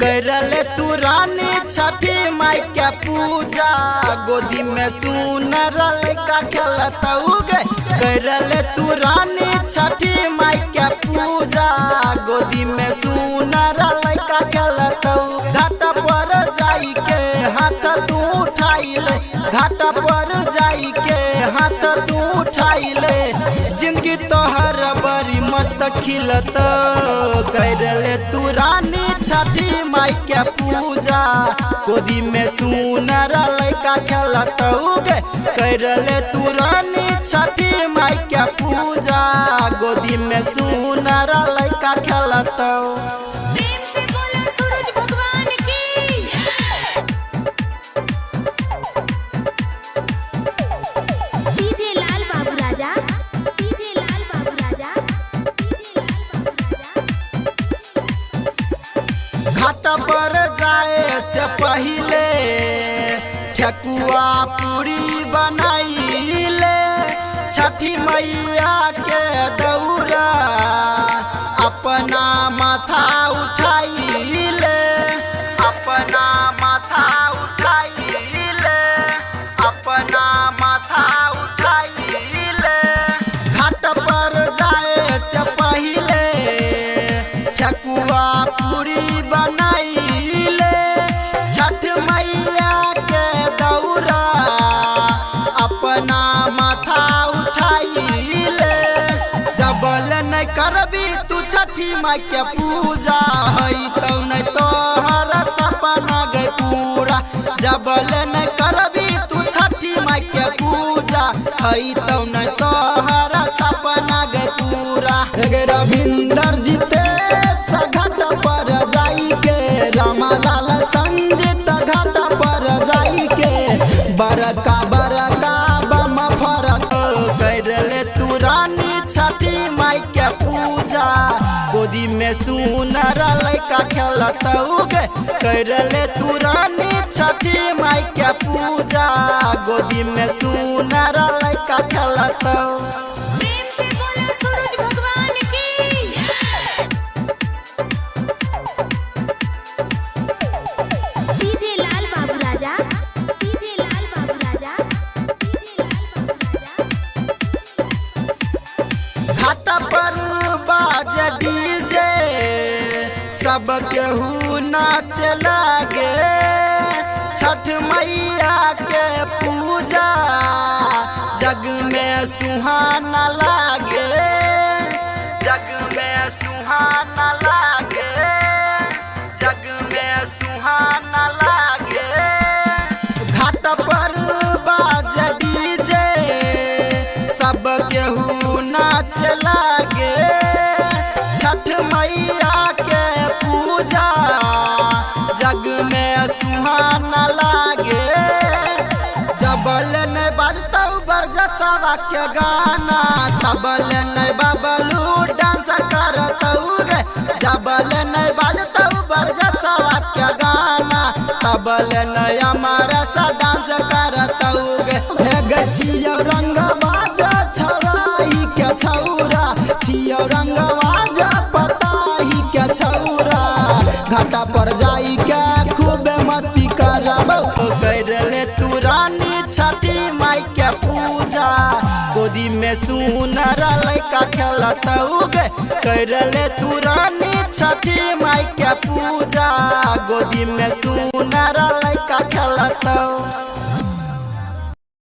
करले तू रानी छठी माई के पूजा। गोदी में सुनर लड़का खेलता उगे। करले तू रानी छठी माई के पूजा। गोदी में सुनर लड़का खेलता। घाट पर जाई के हाथ तू उठाइले। घाट पर जाई के हाथ तू उठाइले। जिंदगी तोहर बड़ी मस्त खिलत। करले तू रानी छठी माई के पूजा। गोदी में सुनर लड़का खेलत उगे। करले तू रानी छठी माई के पूजा। गोदी में सुनर लड़का खेलत। प्रेम से बोलो सूरज भगवान की। डीजे लाल बाबू राजा, डीजे लाल बाबू राजा, डीजे लाल बाबू राजा। घाट पर जाए से पहले ठेकुआ पूरी बनाइले। छठी मैया के दौरा अपना माथा उठाइले। अपना माथा उठाइले। अपना माथा उठाइले। घाट पर जाए से पहले ठेकुआ पूरी बनाइले। छठ मैया के दौरा अपना माथा उठाइले। जबल न करबी तू छठी माई के पूजा हई तो न तोहर सपना गए पूरा। जबल न करबी तू छठी माई के पूजा हई तो न तोहर सपना गए पूरा। रविंदर जीते घाट पर जाई के। रामालाल संजीत घाट पर जाई के। बरका बरका बम फरक। करले तू रानी छठी माई के पूजा। गोदी में सुनर लड़का खेलत उगे। करले तू रानी छठी माई के पूजा। गोदी में सुनर लड़का खेलत। प्रेम से बोलो सूरज भगवान की। डीजे लाल बाबू राजा, डीजे लाल बाबू राजा, डीजे लाल बाबू राजा। घाट पर बाज डीजे सब केहू नाच लागे। छठ मैया के पूजा जग में सुहाना लागे। जग में सुहाना लागे। जग में सुहाना लागे। घाट पर बाज डीजे सब केहू नाच लागे। छठ मैया के पूजा जग में सुहाना लागे। जबल न बजतौ बरजसवा के गाना तबल न बबलू डांस करतौ गे। जबल न बजतौ बरजसवा के गाना तबल न हमारा सा डांस करतौ गे। हे गछियो रंग बाजा छौराई के छौरा। छियो रंग बाजा पताही के छौरा। घाटा पर जाई के खूब मस्ती करबौ। करले तू रानी छठी माई के पूजा। गोदी में सुनर लड़का खेलत उगे। करले तू रानी छठी माई के पूजा। गोदी में सुनर लड़का खेलत।